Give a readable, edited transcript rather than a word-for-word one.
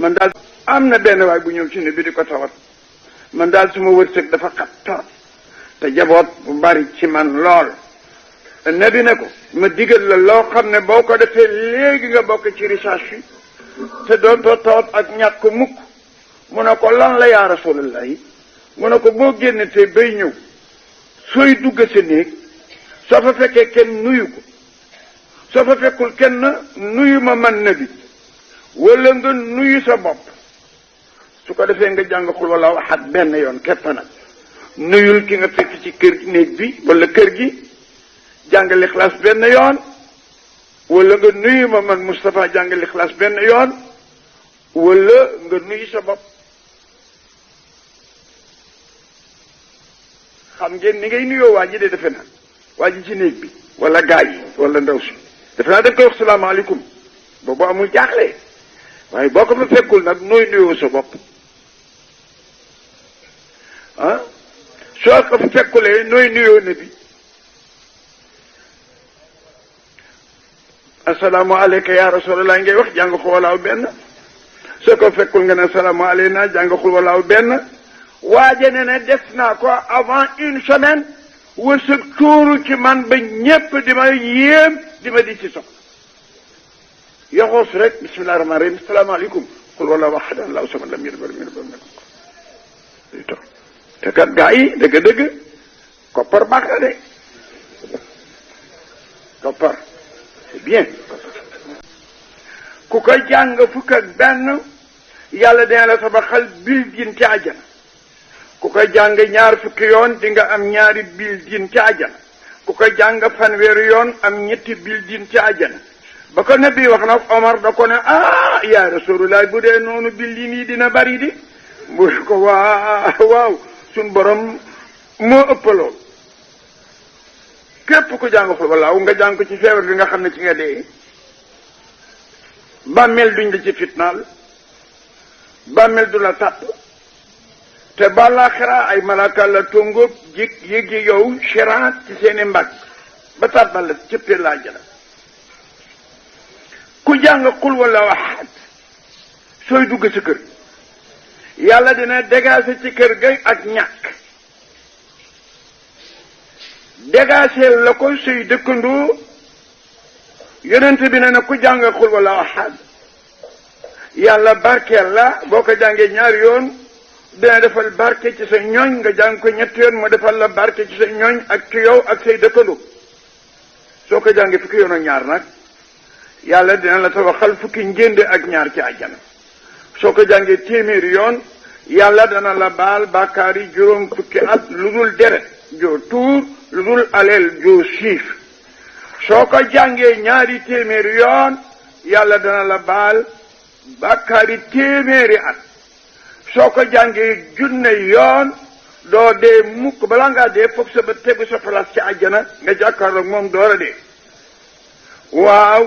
man daal am na benn waay bu ñëw ci ne bi di ko tawat man daal suma wërsëg dafa xat torop te jaboot bu bari ci man lool nabi ne ko ma digal la loo xam ne boo ko defee léegi nga bokk ci richage yi te dootoo tawat ak ñàkk mukk mu ne ko lan la yaa rasulallah yi mu ne ko boo génne te bay ñëw sooy dugg sa néeg soo fa fekkee kenn nuyu ko soo fa fekkul kenn nuyu ma man nabi wala nga nuyu sa bopp su ko defee nga jàng xul wala waxaat benn yoon képp nag nuyul ki nga fekk ci kër néeg bi wala kër gi jàng lixlaas benn yoon wala nga nuyu ma man Moustapha jàng lixlaas benn yoon wala nga nuyu sa bopp. xam ngeen ni ngay nuyoo waa ji de defe naa waa ji ci néeg bi wala gaa yi wala ndaw si defe naa da nga koy wax salaamaaleykum boobu amul jaaxle waaye boo ko fa fekkul nag nooy nuyoo sa bopp ah soo ko fa fekkulee nooy nuyoo ne bi asalaamaaleyka ya rasulallah ngay wax jàng xul walaaw benn soo ko fekkul nga ne asalaamaaleyna jàng xul walaaw benn waaje ne ne def naa ko avant une semaine wërsëg tuuru ci man ba ñépp di ma yéem di ma di ci soxla yoxoos rek bismillahi rahmaani rahim asalaamaaleykum xul walaaw ahad allahu samad lam yalid walam yulad walam yakun lahu kufuwan ahad te kat gaa yi dëgg-dëgg koppar baax na de koppar c'est bien ku koy jàng fukk ak benn yàlla dina la tabaxal building ci àjjana ku koy jàng ñaar fukki yoon di nga am ñaari building ci àjjana ku koy jàng fanweeri yoon am ñetti building ci àjjana ba ko nabi wax nag Omar da ko ne ah yaa rasulullah bu dee noonu building yi dina bari di mu ko waaw suñ borom moo ëppaloo képp ku jàng xul walaaw nga jàng ko ci feebar bi nga xam ne ci nga dee bàmmeel duñ la ci fitnaal bàmmeel du la tàpp te balaaxira ay malaaka la tóngóob jik yéegi yow chiraat ci seeni mbagg ba tàbbal la cëppee laa jëla ku jàng xul walaaw ahad sooy dugg sa kër yàlla dina dégager ci kër ga ak ñàkk dégager la ko say dëkkandoo yonent bi ne na ku jàng xul walaaw ahad yàlla barkeel la boo ko jàngee ñaari yoon dina defal barke ci sa ñooñ nga jàng ko ñetti yoon mu defal la barke ci sa ñooñ ak ci yow ak say dëkkandoo soo ko jàngee fukki yoon ak ñaar nag yàlla dina la tabaxal fukki njënd ak ñaar ci àjjana soo ko jàngee téeméeri yoon yàlla dana la baal bàkkaar yi juróom fukki at lu dul deret joo tuur lu dul aleel joo siif soo ko jàngee ñaari téeméeri yoon yàlla dana la baal bàkkaar yi téeméeri at soo ko jàngee junne yoon doo dee mukk balaa ngaa dee foog sa ba tegu sa place ci àjjana nga jàkkaarloog moom door a dee waaw